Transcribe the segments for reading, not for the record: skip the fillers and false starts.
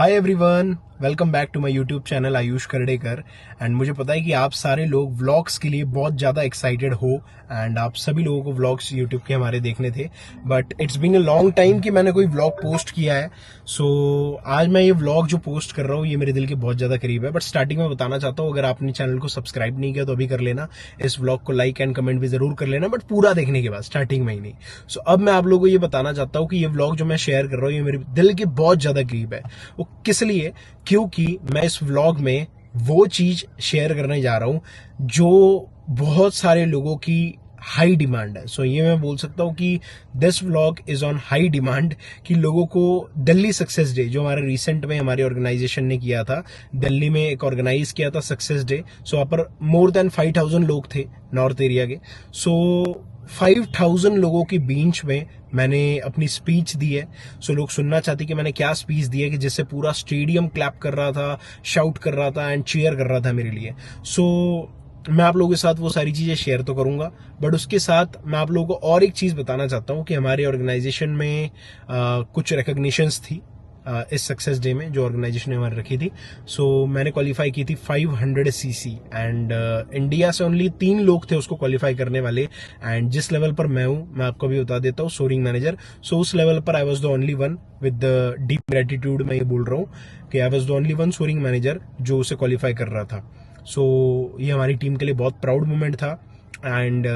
Hi everyone, welcome back to my YouTube channel Ayush Kardekar. And मुझे पता है कि आप सारे लोग व्लॉग्स के लिए बहुत ज़्यादा एक्साइटेड हो एंड आप सभी लोगों को व्लॉग्स यूट्यूब के हमारे देखने थे, but it's been a long time कि मैंने कोई व्लॉग पोस्ट किया है। सो आज मैं ये व्लॉग जो पोस्ट कर रहा हूँ ये मेरे दिल के बहुत ज़्यादा करीब है। बट स्टार्टिंग में बताना चाहता हूँ, अगर आपने चैनल को सब्सक्राइब नहीं किया तो अभी कर लेना, इस व्लॉग को लाइक एंड कमेंट भी जरूर कर लेना, बट पूरा देखने के बाद, स्टार्टिंग में ही नहीं। सो अब मैं आप लोगों को ये बताना चाहता हूँ कि ये व्लॉग जो मैं शेयर कर रहा हूँ ये मेरे दिल के बहुत ज़्यादा करीब है। वो किस लिए? क्योंकि मैं इस व्लॉग में वो चीज शेयर करने जा रहा हूं जो बहुत सारे लोगों की हाई डिमांड है। सो ये मैं बोल सकता हूं कि this vlog is on high demand, कि लोगों को दिल्ली सक्सेस डे जो हमारे रिसेंट में हमारी ऑर्गेनाइजेशन ने किया था, दिल्ली में एक ऑर्गेनाइज किया था सक्सेस डे। सो वहां पर मोर देन 5000 लोग थे नॉर्थ एरिया के। सो 5000 लोगों की बीच में मैंने अपनी स्पीच दी है। सो लोग सुनना चाहते कि मैंने क्या स्पीच दी है, कि जिससे पूरा स्टेडियम क्लैप कर रहा था, शाउट कर रहा था एंड चीयर कर रहा था मेरे लिए। सो मैं आप लोगों के साथ वो सारी चीजें शेयर तो करूंगा, बट उसके साथ मैं आप लोगों को और एक चीज बताना चाहता हूं कि हमारे ऑर्गेनाइजेशन में कुछ रिकॉग्निशंस थी इस सक्सेस डे में जो ऑर्गेनाइजेशन ने हमारी रखी थी। सो मैंने क्वालिफाई की थी 500 सीसी एंड इंडिया से ओनली 3 लोग थे उसको क्वालिफाई करने वाले। एंड जिस लेवल पर मैं हूं, मैं आपको भी बता देता हूं, सोरिंग मैनेजर। सो उस लेवल पर I was the only one with the deep gratitude. मैं ये बोल रहा हूं कि I was the only one soaring manager जो उसे क्वालिफाई कर रहा था। सो ये हमारी टीम के लिए बहुत प्राउड मोमेंट था। एंड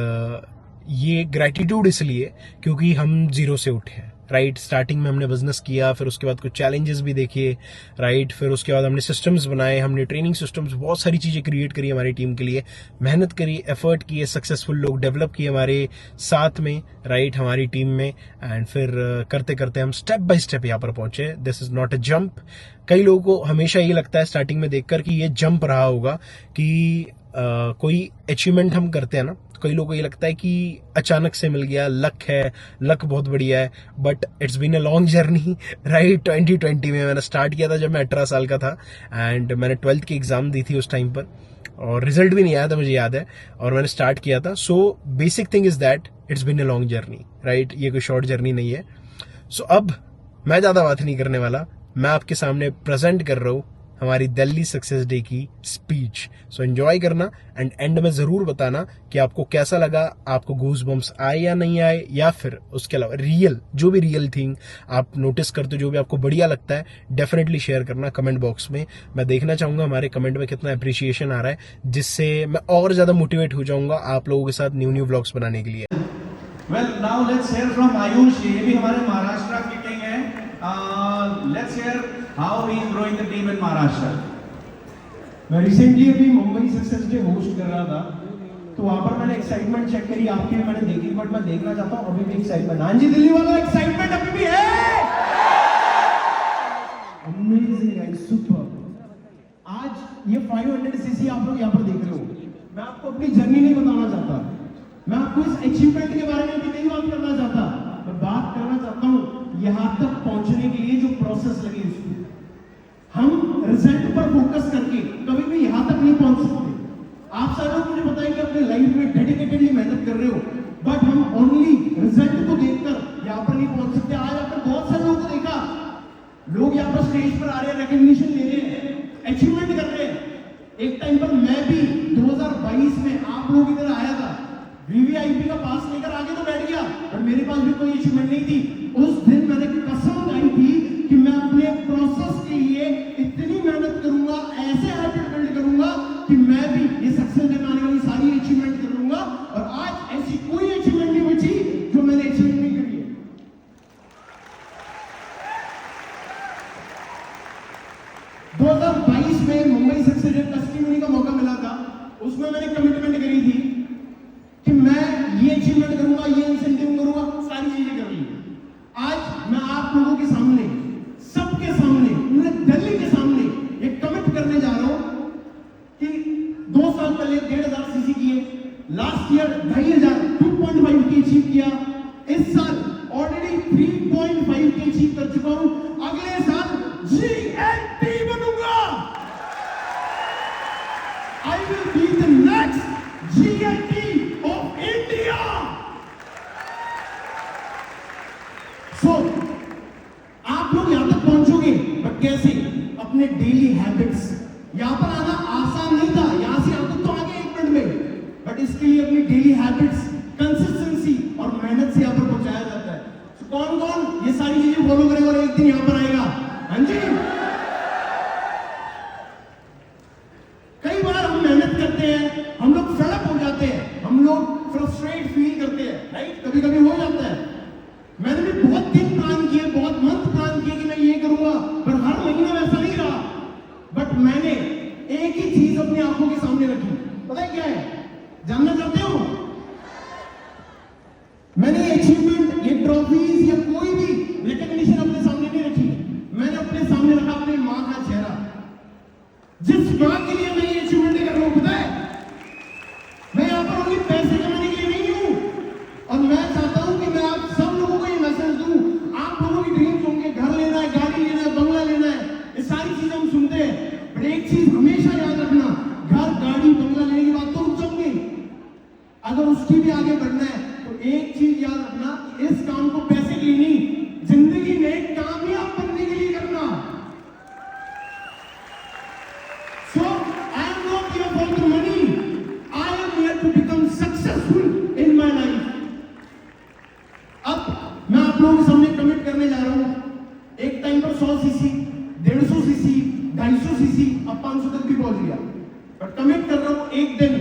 ये ग्रेटिट्यूड इसलिए क्योंकि हम जीरो से उठे हैं, राइट। स्टार्टिंग में हमने बिजनेस किया, फिर उसके बाद कुछ चैलेंजेस भी देखे, राइट। फिर उसके बाद हमने सिस्टम्स बनाए, हमने ट्रेनिंग सिस्टम्स, बहुत सारी चीजें क्रिएट करी हमारी टीम के लिए, मेहनत करी, एफर्ट किए, सक्सेसफुल लोग डेवलप किए हमारे साथ में, राइट, हमारी टीम में। एंड फिर करते करते हम स्टेप बाय स्टेप यहाँ पर पहुंचे। This is not a jump. कई लोगों को हमेशा ये लगता है स्टार्टिंग में देखकर कि ये जंप रहा होगा, कि कोई अचीवमेंट हम करते हैं ना, कई लोगों को ये लगता है कि अचानक से मिल गया, लक है, लक बहुत बढ़िया है। But it's been a long journey, right. 2020 में मैंने स्टार्ट किया था जब मैं 18 साल का था, एंड मैंने 12th की एग्जाम दी थी उस टाइम पर, और रिजल्ट भी नहीं आया था मुझे याद है, और मैंने स्टार्ट किया था। So basic thing is that it's been a long journey, right. ये कोई शॉर्ट जर्नी नहीं है। सो अब मैं ज्यादा बात नहीं करने वाला, मैं आपके सामने प्रेजेंट कर रहा हूं हमारी दिल्ली सक्सेस डे की स्पीच। सो एंजॉय करना एंड एंड में जरूर बताना कि आपको कैसा लगा, आपको गूज बम्स आए या नहीं आए, या फिर उसके अलावा रियल जो भी रियल थिंग आप नोटिस करते हो, जो भी आपको बढ़िया लगता है, डेफिनेटली शेयर करना कमेंट बॉक्स में। मैं देखना चाहूंगा हमारे कमेंट में कितना अप्रिसिएशन आ रहा है, जिससे मैं और ज्यादा मोटिवेट हो जाऊंगा आप लोगों के साथ न्यू न्यू व्लॉग्स बनाने के लिए। Well, now let's hear from Ayush. ये भी हमारे महाराष्ट्र की टीम है। Let's hear how he is growing the team in Maharashtra. मैं रिसेंटली अभी मुंबई सक्सेस डे होस्ट कर रहा था, तो वहां पर मैंने एक्साइटमेंट चेक करी, आपकी भी मैंने देखी, बट मैं देखना चाहता हूँ अभी भी एक्साइटमेंट। हाँ जी, दिल्ली वालों, एक्साइटमेंट अभी भी है। Amazing and super. आज ये 500 सीसी आप लोग यहाँ पर देख रहे हो। मैं आपको अपनी जर्नी नहीं बताना चाहता, मैं आपको इस अचीवमेंट के बारे में भी नहीं बात करना चाहता। मैं बात करना चाहता हूँ यहाँ तक पहुंचने के लिए जो प्रोसेस लगी उसको। हम रिजल्ट पर फोकस करके कभी भी यहाँ तक नहीं पहुंच सकते। आप सारे लोग मुझे बताएं कि अपने लाइफ में डेडिकेटेडली मेहनत कर रहे हो, बट हम ओनली रिजल्ट को देखकर यहाँ पर नहीं पहुंच सकते। आज आपने बहुत सारे लोगों को देखा, लोग यहाँ पर स्टेज पर आ रहे हैं, रिकॉग्निशन ले रहे हैं, अचीवमेंट कर रहे हैं। एक टाइम पर मैं भी 2022 में आप लोग इधर आया था, वीवीआईपी का पास लेकर आगे तो बैठ गया, पर मेरे पास भी कोई अचीवमेंट नहीं थी। उस दिन मैंने कसम खाई थी कि मैं अपने प्रोसेस के लिए इतनी मेहनत करूंगा, ऐसे हैबिट बिल्ड करूंगा कि मैं भी ये सक्सेस में आने वाली सारी अचीवमेंट कर लूंगा। और आज ऐसी कोई अचीवमेंट नहीं बची जो मैंने अचीव नहीं करी है। 2022 में मुंबई सक्सेस डे टेस्टिमनी का मौका मिला था, उसमें मैंने कमिटमेंट करी थी कि मैं ये अचीवमेंट करूंगा, ये इंसेंटिव करूंगा, सारी चीजें कर ली। आज मैं आप लोगों के सामने, सबके सामने, पूरे दिल्ली के सामने ये कमिट करने जा रहा हूं कि 2 साल पहले 1500 सीसी किए, लास्ट ईयर 2500 2.5 की अचीव किया, इस साल ऑलरेडी 3.5 की अचीव कर चुका हूं। अगले साल जीएनटी बनूंगा। I will be the next GNT of India. So आप लोग यहां तक पहुंचोगे, बट कैसे? अपने डेली हैबिट्स, यहाँ पर आना आसान नहीं था, यहाँ से आदत तो आ गई 1 मिनट में, बट इसके लिए अपनी डेली हैबिट्स, कंसिस्टेंसी और मेहनत से यहाँ पर पहुंचाया जाता है। तो कौन कौन ये सारी चीजें फॉलो करेगा और एक दिन यहाँ पर आएगा? हाँ जी। कई बार हम मेहनत करते हैं, हम लोग फेड अप हो जाते हैं, हम लोग फ्रस्ट्रेट फील करते हैं, राइट? कभी कभी हो जाता है। मैंने भी बहुत दिन प्लान किए, बहुत मंथ प्लान किए कि मैं ये करूंगा, पर हर महीने वैसा नहीं रहा। बट मैंने एक ही चीज अपनी आंखों के सामने रखी, पता है क्या है? जानना चाहते हो? मैंने ये अचीवमेंट, ये ट्रॉफीज या कोई भी रिकॉग्निशन अपने सामने नहीं रखी, मैंने अपने सामने रखा अपनी मां का चेहरा। जिस मां के लिए मैं ये अचीवमेंट कर रहा हूं, पता है, मैं यहां पर ओनली पैसे कमाने के लिए नहीं हूं। और मैं चाहता हूं कि मैं आप सब लोगों को ये मैसेज दूं, आप लोगों की ड्रीम्स होंगे, घर लेना है, गाड़ी लेना है, बंगला लेना है, ये सारी चीजें हम सुनते हैं, पर एक चीज हमेशा याद रखना, घर, गाड़ी, बंगला लेने की बात तो रुक जाऊंगी, अगर उसकी भी आगे बढ़ना है तो एक चीज याद रखना, इस काम को पैसे के लिए नहीं, जिंदगी में कामयाब बनने के लिए करना। So I am not here for the money. I am here to become successful in my life. अब मैं आप लोगों के सामने कमिट करने जा रहा हूं। एक टाइम पर 100 सीसी, 150 सीसी, 250 सीसी, अब 500 तक भी पहुंच गया। पर कमिट कर रहा हूं, एक दिन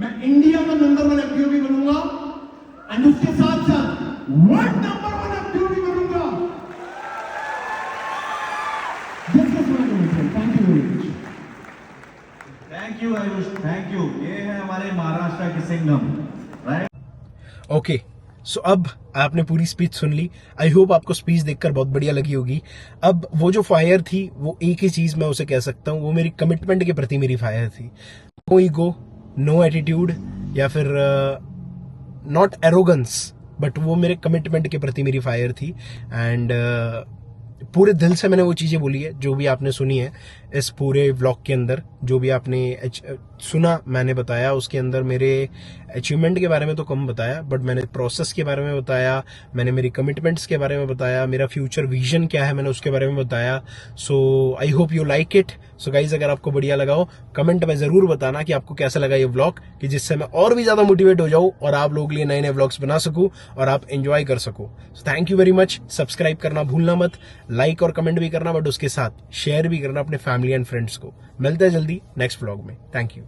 मैं इंडिया का नंबर 1 एफपीओ भी बनूंगा, एंड उसके साथ साथ वर्ल्ड नंबर 1 एफपीओ भी बनूंगा। This is my commitment. Thank you very much. Thank you Ayush, thank you. ये है हमारे महाराष्ट्र के सिंघम, राइट? ओके, सो अब आपने पूरी स्पीच सुन ली। आई होप आपको स्पीच देखकर बहुत बढ़िया लगी होगी। अब वो जो फायर थी, वो एक ही चीज मैं उसे कह सकता हूँ, वो मेरी कमिटमेंट के प्रति मेरी फायर थी। नो ईगो, नो एटीट्यूड, या फिर नॉट एरोगेंस, बट वो मेरे कमिटमेंट के प्रति मेरी फायर थी। एंड पूरे दिल से मैंने वो चीजें बोली है जो भी आपने सुनी है इस पूरे व्लॉग के अंदर। जो भी आपने सुना, मैंने बताया, उसके अंदर मेरे अचीवमेंट के बारे में तो कम बताया, बट मैंने प्रोसेस के बारे में बताया, मैंने मेरी कमिटमेंट्स के बारे में बताया, मेरा फ्यूचर विजन क्या है मैंने उसके बारे में बताया। So I hope you like it. So guys, अगर आपको बढ़िया लगा हो, कमेंट में जरूर बताना कि आपको कैसा लगा ये व्लॉग, कि जिससे मैं और भी ज्यादा मोटिवेट हो जाऊं और आप लोगों के लिए नए नए व्लॉग्स बना सकूं और आप एंजॉय कर सको। So thank you very much. Subscribe करना भूलना मत, लाइक और कमेंट भी करना, बट उसके साथ शेयर भी करना अपने फैमिली एंड फ्रेंड्स को। मिलते हैं जल्दी नेक्स्ट व्लॉग में। Thank you.